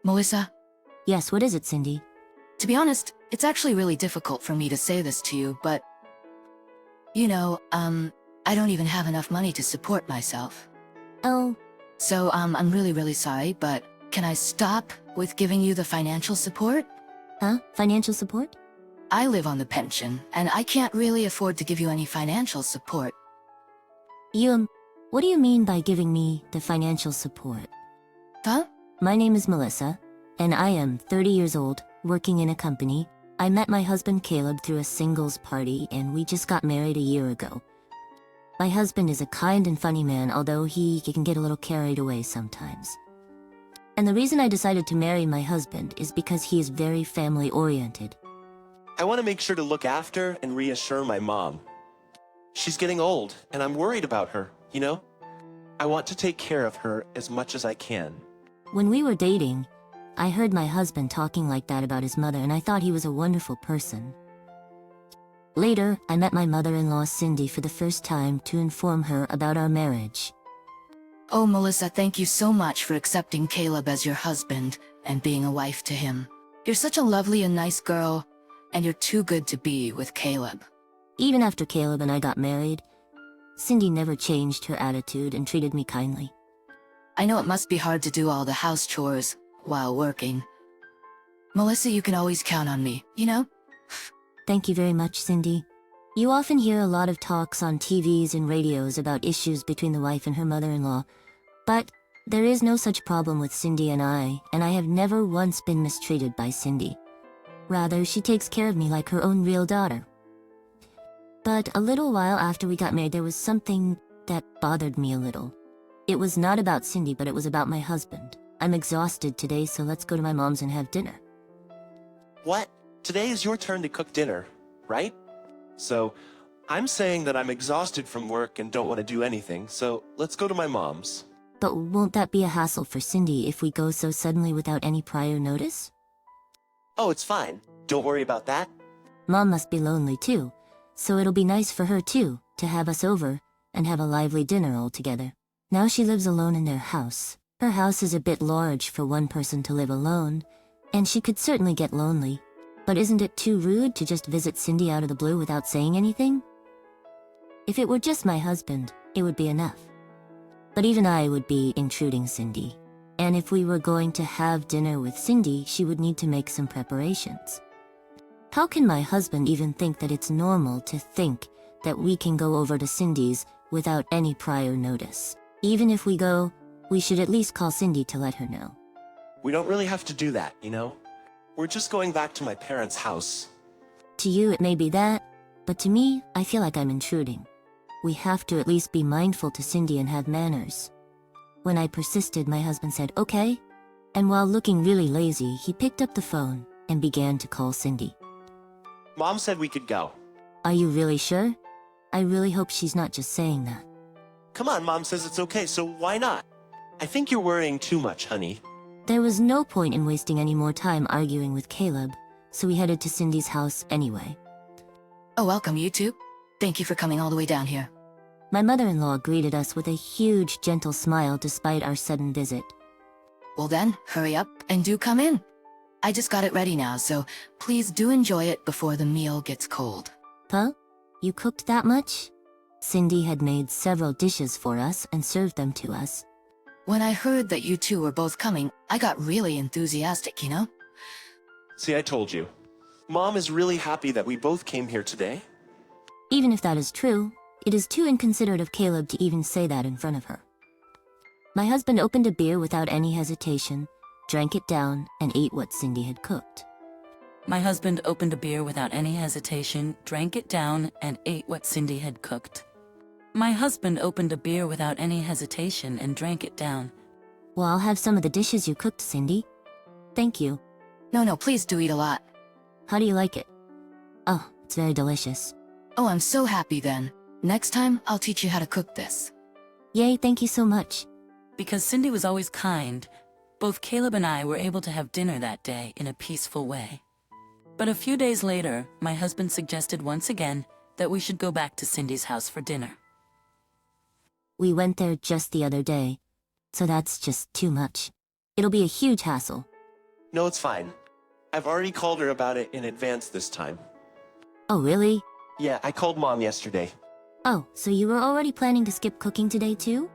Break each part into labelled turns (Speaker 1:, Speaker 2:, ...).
Speaker 1: Melissa?
Speaker 2: Yes, what is it, Cindy?
Speaker 1: To be honest, it's actually really difficult for me to say this to you, but... I don't even have enough money to support myself.
Speaker 2: Oh.
Speaker 1: So, I'm really, really sorry, but can I stop with giving you the financial support?
Speaker 2: Huh? Financial support?
Speaker 1: I live on the pension, and I can't really afford to give you any financial support.
Speaker 2: What do you mean by giving me the financial support?
Speaker 1: Huh?
Speaker 2: My name is Melissa, and I am 30 years old, working in a company. I met my husband Caleb through a singles party, and we just got married a year ago. My husband is a kind and funny man, although he can get a little carried away sometimes. And the reason I decided to marry my husband is because he is very family-oriented.
Speaker 3: I want to make sure to look after and reassure my mom. She's getting old, and I'm worried about her, you know? I want to take care of her as much as I can.
Speaker 2: When we were dating, I heard my husband talking like that about his mother, and I thought he was a wonderful person. Later, I met my mother-in-law Cindy for the first time to inform her about our marriage.
Speaker 1: Oh, Melissa, thank you so much for accepting Caleb as your husband and being a wife to him. You're such a lovely and nice girl, and you're too good to be with Caleb.
Speaker 2: Even after Caleb and I got married, Cindy never changed her attitude and treated me kindly.
Speaker 1: I know it must be hard to do all the house chores while working. Melissa, you can always count on me, you know?
Speaker 2: Thank you very much, Cindy. You often hear a lot of talks on TVs and radios about issues between the wife and her mother-in-law, but there is no such problem with Cindy and I have never once been mistreated by Cindy. Rather, she takes care of me like her own real daughter. But a little while after we got married, there was something that bothered me a little. It was not about Cindy, but it was about my husband. I'm exhausted today, so let's go to my mom's and have dinner.
Speaker 3: What? Today is your turn to cook dinner, right? So, I'm saying that I'm exhausted from work and don't want to do anything, so let's go to my mom's.
Speaker 2: But won't that be a hassle for Cindy if we go so suddenly without any prior notice?
Speaker 3: Oh, it's fine. Don't worry about that.
Speaker 2: Mom must be lonely too, so it'll be nice for her too to have us over and have a lively dinner all together. Now she lives alone in their house. Her house is a bit large for one person to live alone, and she could certainly get lonely. But isn't it too rude to just visit Cindy out of the blue without saying anything? If it were just my husband, it would be enough. But even I would be intruding Cindy. And if we were going to have dinner with Cindy, she would need to make some preparations. How can my husband even think that it's normal to think that we can go over to Cindy's without any prior notice? Even if we go, we should at least call Cindy to let her know.
Speaker 3: We don't really have to do that, you know? We're just going back to my parents' house.
Speaker 2: To you, it may be that, but to me, I feel like I'm intruding. We have to at least be mindful to Cindy and have manners. When I persisted, my husband said, okay, and while looking really lazy, he picked up the phone and began to call Cindy.
Speaker 3: Mom said we could go.
Speaker 2: Are you really sure? I really hope she's not just saying that.
Speaker 3: Come on, Mom says it's okay, so why not? I think you're worrying too much, honey.
Speaker 2: There was no point in wasting any more time arguing with Caleb, so we headed to Cindy's house anyway.
Speaker 1: Oh, welcome, you two. Thank you for coming all the way down here.
Speaker 2: My mother-in-law greeted us with a huge, gentle smile despite our sudden visit.
Speaker 1: Well then, hurry up and do come in. I just got it ready now, so please do enjoy it before the meal gets cold.
Speaker 2: Huh? You cooked that much? Cindy had made several dishes for us and served them to us.
Speaker 1: When I heard that you two were both coming, I got really enthusiastic, you know?
Speaker 3: See, I told you. Mom is really happy that we both came here today.
Speaker 2: Even if that is true, it is too inconsiderate of Caleb to even say that in front of her. My husband opened a beer without any hesitation, drank it down, and ate what Cindy had cooked.
Speaker 4: My husband opened a beer without any hesitation, drank it down, and ate what Cindy had cooked. My husband opened a beer without any hesitation and drank it down.
Speaker 2: Well, I'll have some of the dishes you cooked, Cindy. Thank you.
Speaker 1: No, please do eat a lot.
Speaker 2: How do you like it? Oh, it's very delicious.
Speaker 1: Oh, I'm so happy then. Next time, I'll teach you how to cook this.
Speaker 2: Yay, thank you so much.
Speaker 4: Because Cindy was always kind, both Caleb and I were able to have dinner that day in a peaceful way. But a few days later, my husband suggested once again that we should go back to Cindy's house for dinner.
Speaker 2: We went there just the other day, so that's just too much. It'll be a huge hassle.
Speaker 3: No, it's fine. I've already called her about it in advance this time.
Speaker 2: Oh, really?
Speaker 3: Yeah, I called Mom yesterday.
Speaker 2: Oh, so you were already planning to skip cooking today too?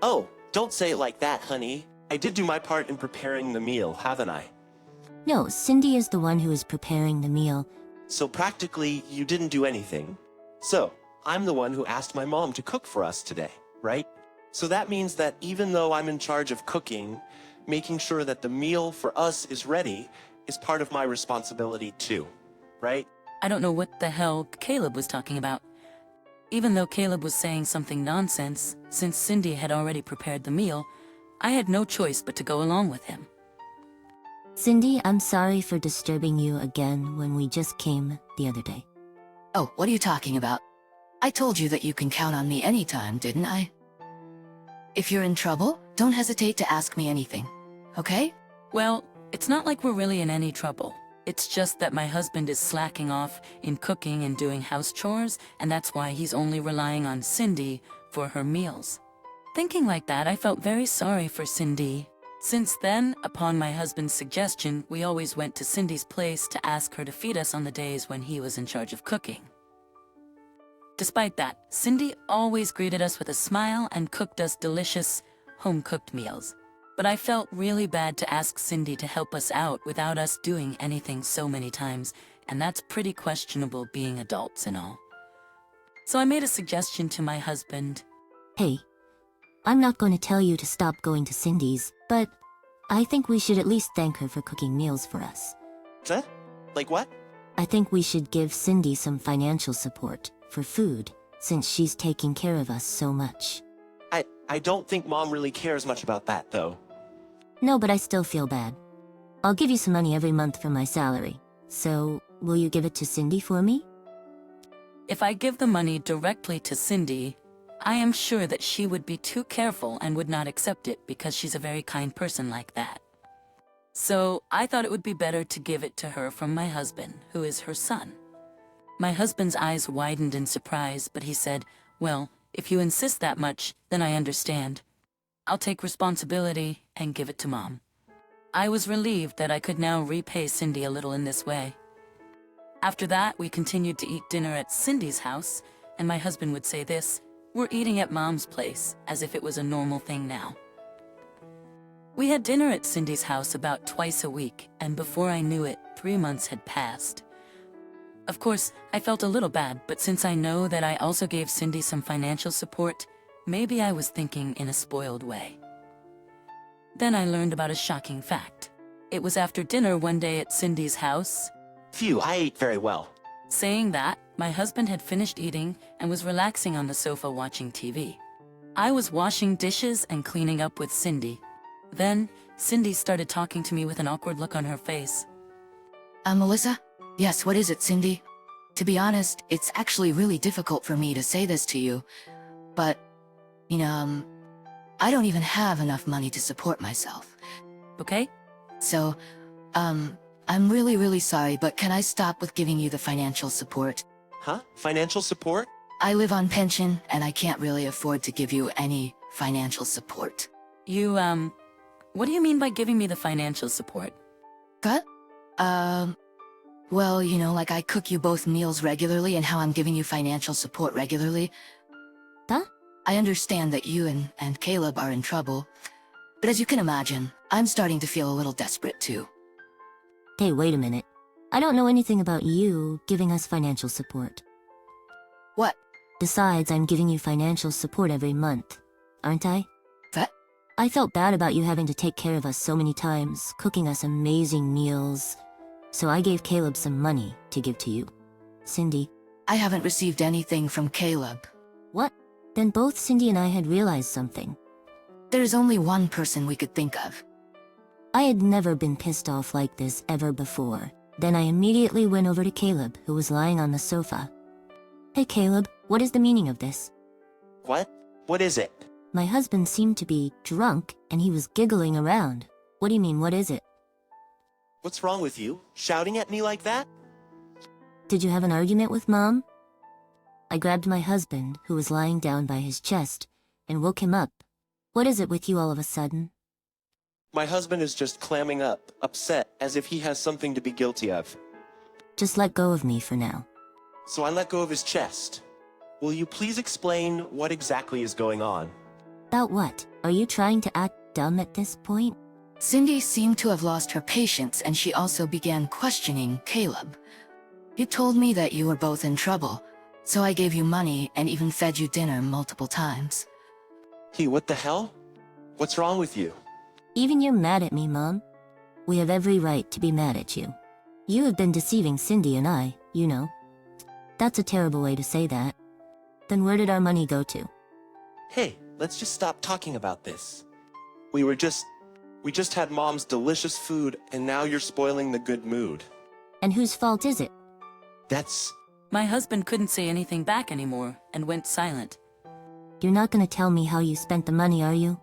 Speaker 3: Oh, don't say it like that, honey. I did do my part in preparing the meal, haven't I?
Speaker 2: No, Cindy is the one who is preparing the meal.
Speaker 3: So practically, you didn't do anything. So, I'm the one who asked my mom to cook for us today, right? So that means that even though I'm in charge of cooking, making sure that the meal for us is ready is part of my responsibility too, right?
Speaker 4: I don't know what the hell Caleb was talking about. Even though Caleb was saying something nonsense, since Cindy had already prepared the meal, I had no choice but to go along with him.
Speaker 2: Cindy, I'm sorry for disturbing you again when we just came the other day.
Speaker 1: Oh, what are you talking about? I told you that you can count on me anytime, didn't I? If you're in trouble, don't hesitate to ask me anything, okay?
Speaker 4: Well, it's not like we're really in any trouble. It's just that my husband is slacking off in cooking and doing house chores, and that's why he's only relying on Cindy for her meals. Thinking like that, I felt very sorry for Cindy. Since then, upon my husband's suggestion, we always went to Cindy's place to ask her to feed us on the days when he was in charge of cooking. Despite that, Cindy always greeted us with a smile and cooked us delicious, home-cooked meals. But I felt really bad to ask Cindy to help us out without us doing anything so many times, and that's pretty questionable being adults and all. So I made a suggestion to my husband.
Speaker 2: Hey, I'm not going to tell you to stop going to Cindy's, but I think we should at least thank her for cooking meals for us.
Speaker 3: Huh? Like what?
Speaker 2: I think we should give Cindy some financial support for food, since she's taking care of us so much.
Speaker 3: I don't think Mom really cares much about that, though.
Speaker 2: No, but I still feel bad. I'll give you some money every month from my salary. So, will you give it to Cindy for me?
Speaker 4: If I give the money directly to Cindy, I am sure that she would be too careful and would not accept it because she's a very kind person like that. So I thought it would be better to give it to her from my husband, who is her son. My husband's eyes widened in surprise, but he said, "Well, if you insist that much, then I understand. I'll take responsibility and give it to Mom." I was relieved that I could now repay Cindy a little in this way. After that, we continued to eat dinner at Cindy's house, and my husband would say this, "We're eating at Mom's place," as if it was a normal thing now. We had dinner at Cindy's house about twice a week, and before I knew it, 3 months had passed. Of course, I felt a little bad, but since I know that I also gave Cindy some financial support, maybe I was thinking in a spoiled way. Then I learned about a shocking fact. It was after dinner one day at Cindy's house.
Speaker 3: Phew, I ate very well.
Speaker 4: Saying that, my husband had finished eating and was relaxing on the sofa watching TV. I was washing dishes and cleaning up with Cindy. Then, Cindy started talking to me with an awkward look on her face.
Speaker 1: Melissa? Yes, what is it, Cindy? To be honest, it's actually really difficult for me to say this to you, but, I don't even have enough money to support myself.
Speaker 4: Okay?
Speaker 1: So, I'm really, really sorry, but can I stop with giving you the financial support?
Speaker 3: Huh? Financial support?
Speaker 1: I live on pension, and I can't really afford to give you any financial support.
Speaker 4: You, what do you mean by giving me the financial support?
Speaker 1: What? Well, like I cook you both meals regularly and how I'm giving you financial support regularly.
Speaker 2: Huh?
Speaker 1: I understand that you and Caleb are in trouble, but as you can imagine, I'm starting to feel a little desperate too.
Speaker 2: Hey, wait a minute. I don't know anything about you giving us financial support.
Speaker 1: What?
Speaker 2: Besides, I'm giving you financial support every month, aren't I?
Speaker 1: What?
Speaker 2: I felt bad about you having to take care of us so many times, cooking us amazing meals. So I gave Caleb some money to give to you. Cindy.
Speaker 1: I haven't received anything from Caleb.
Speaker 2: What? Then both Cindy and I had realized something.
Speaker 1: There's only one person we could think of.
Speaker 2: I had never been pissed off like this ever before. Then I immediately went over to Caleb, who was lying on the sofa. Hey Caleb, what is the meaning of this?
Speaker 3: What? What is it?
Speaker 2: My husband seemed to be drunk, and he was giggling around. What do you mean, what is it?
Speaker 3: What's wrong with you? Shouting at me like that?
Speaker 2: Did you have an argument with Mom? I grabbed my husband, who was lying down by his chest, and woke him up. What is it with you all of a sudden?
Speaker 3: My husband is just clamming up, upset, as if he has something to be guilty of.
Speaker 2: Just let go of me for now.
Speaker 3: So I let go of his chest. Will you please explain what exactly is going on?
Speaker 2: About what? Are you trying to act dumb at this point?
Speaker 1: Cindy seemed to have lost her patience, and she also began questioning Caleb. You told me that you were both in trouble, so I gave you money and even fed you dinner multiple times.
Speaker 3: Hey, what the hell? What's wrong with you?
Speaker 2: Even you're mad at me, Mom? We have every right to be mad at you. You have been deceiving Cindy and I, you know. That's a terrible way to say that. Then where did our money go to?
Speaker 3: Hey, let's just stop talking about this. We just had Mom's delicious food, and now you're spoiling the good mood.
Speaker 2: And whose fault is it?
Speaker 3: That's...
Speaker 4: My husband couldn't say anything back anymore and went silent.
Speaker 2: You're not gonna tell me how you spent the money, are you?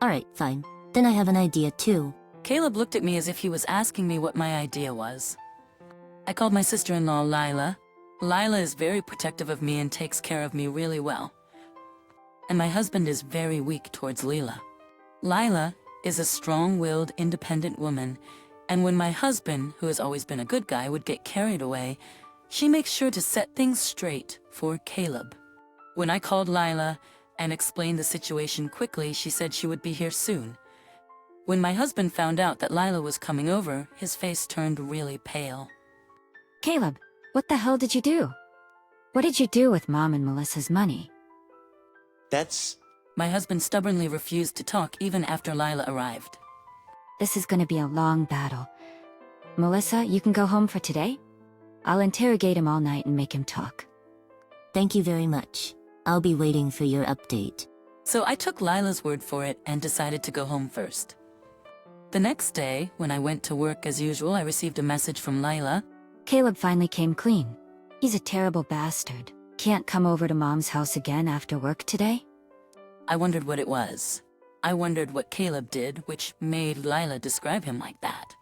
Speaker 2: Alright, fine. Then I have an idea too.
Speaker 4: Caleb looked at me as if he was asking me what my idea was. I called my sister-in-law Lila. Lila is very protective of me and takes care of me really well. And my husband is very weak towards Lila. Lila is a strong-willed, independent woman, and when my husband, who has always been a good guy, would get carried away, she makes sure to set things straight for Caleb. When I called Lila and explained the situation quickly, she said she would be here soon. When my husband found out that Lila was coming over, his face turned really pale.
Speaker 5: Caleb, what the hell did you do? What did you do with Mom and Melissa's money?
Speaker 3: That's...
Speaker 4: My husband stubbornly refused to talk even after Lila arrived.
Speaker 5: This is gonna be a long battle. Melissa, you can go home for today? I'll interrogate him all night and make him talk.
Speaker 2: Thank you very much. I'll be waiting for your update.
Speaker 4: So I took Lila's word for it and decided to go home first. The next day, when I went to work as usual, I received a message from Lila.
Speaker 5: Caleb finally came clean. He's a terrible bastard. Can't come over to Mom's house again after work today?
Speaker 4: I wondered what it was. I wondered what Caleb did, which made Lila describe him like that.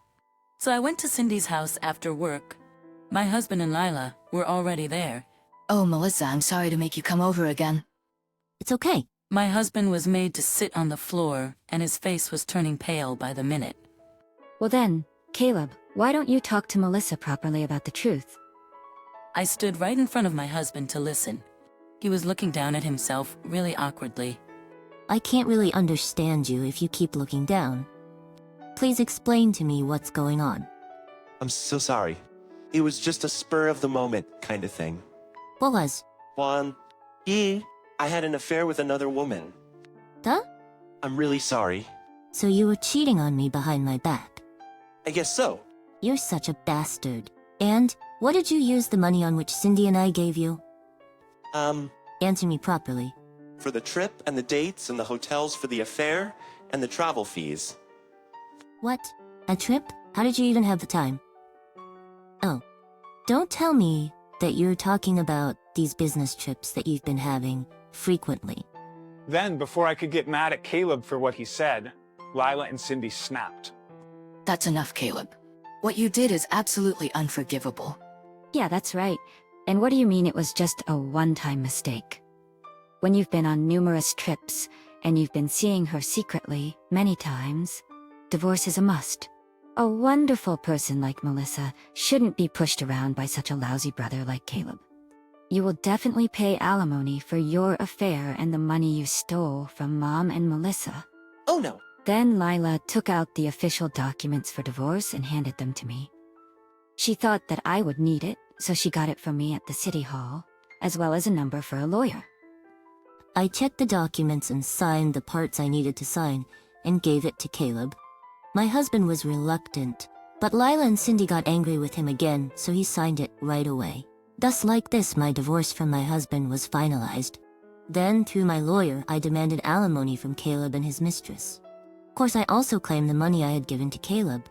Speaker 4: So I went to Cindy's house after work. My husband and Lila were already there.
Speaker 1: Oh, Melissa, I'm sorry to make you come over again.
Speaker 2: It's okay.
Speaker 4: My husband was made to sit on the floor, and his face was turning pale by the minute.
Speaker 5: Well then, Caleb, why don't you talk to Melissa properly about the truth?
Speaker 4: I stood right in front of my husband to listen. He was looking down at himself really awkwardly.
Speaker 2: I can't really understand you if you keep looking down. Please explain to me what's going on.
Speaker 3: I'm so sorry. It was just a spur of the moment kind of thing.
Speaker 2: What was?
Speaker 3: Juan, I had an affair with another woman.
Speaker 2: Huh?
Speaker 3: I'm really sorry.
Speaker 2: So you were cheating on me behind my back.
Speaker 3: I guess so.
Speaker 2: You're such a bastard. And, what did you use the money on which Cindy and I gave you? Answer me properly.
Speaker 3: For the trip and the dates and the hotels for the affair and the travel fees.
Speaker 2: What? A trip? How did you even have the time? Oh. Don't tell me that you're talking about these business trips that you've been having frequently.
Speaker 6: Then, before I could get mad at Caleb for what he said, Lila and Cindy snapped.
Speaker 1: That's enough, Caleb. What you did is absolutely unforgivable.
Speaker 5: Yeah, that's right. And what do you mean it was just a one-time mistake? When you've been on numerous trips, and you've been seeing her secretly, many times, divorce is a must. A wonderful person like Melissa shouldn't be pushed around by such a lousy brother like Caleb. You will definitely pay alimony for your affair and the money you stole from Mom and Melissa.
Speaker 3: Oh no.
Speaker 5: Then Lila took out the official documents for divorce and handed them to me. She thought that I would need it, so she got it from me at the city hall, as well as a number for a lawyer.
Speaker 2: I checked the documents and signed the parts I needed to sign, and gave it to Caleb. My husband was reluctant, but Lila and Cindy got angry with him again, so he signed it right away. Thus like this, my divorce from my husband was finalized. Then, through my lawyer, I demanded alimony from Caleb and his mistress. Of course, I also claimed the money I had given to Caleb.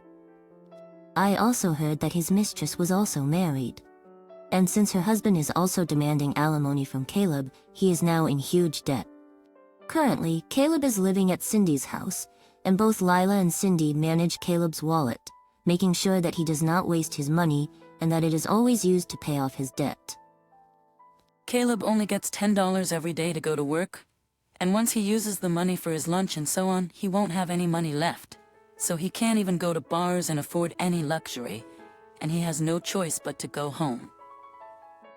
Speaker 2: I also heard that his mistress was also married. And since her husband is also demanding alimony from Caleb, he is now in huge debt. Currently, Caleb is living at Cindy's house, and both Lila and Cindy manage Caleb's wallet, making sure that he does not waste his money and that it is always used to pay off his debt.
Speaker 4: Caleb only gets $10 every day to go to work, And once he uses the money for his lunch and so on, he won't have any money left. So he can't even go to bars and afford any luxury, and he has no choice but to go home.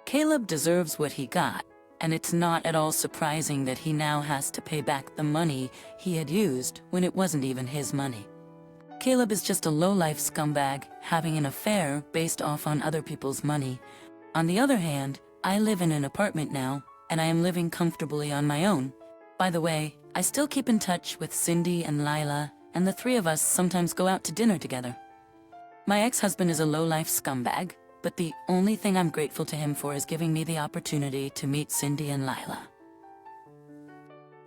Speaker 4: Caleb deserves what he got, and it's not at all surprising that he now has to pay back the money he had used when it wasn't even his money. Caleb is just a low-life scumbag having an affair based off on other people's money. On the other hand, I live in an apartment now, and I am living comfortably on my own. By the way, I still keep in touch with Cindy and Lila, and the three of us sometimes go out to dinner together. My ex-husband is a low-life scumbag, but the only thing I'm grateful to him for is giving me the opportunity to meet Cindy and Lila.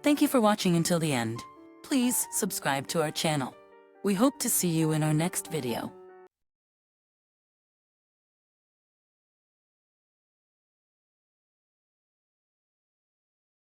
Speaker 4: Thank you for watching until the end. Please subscribe to our channel. We hope to see you in our next video.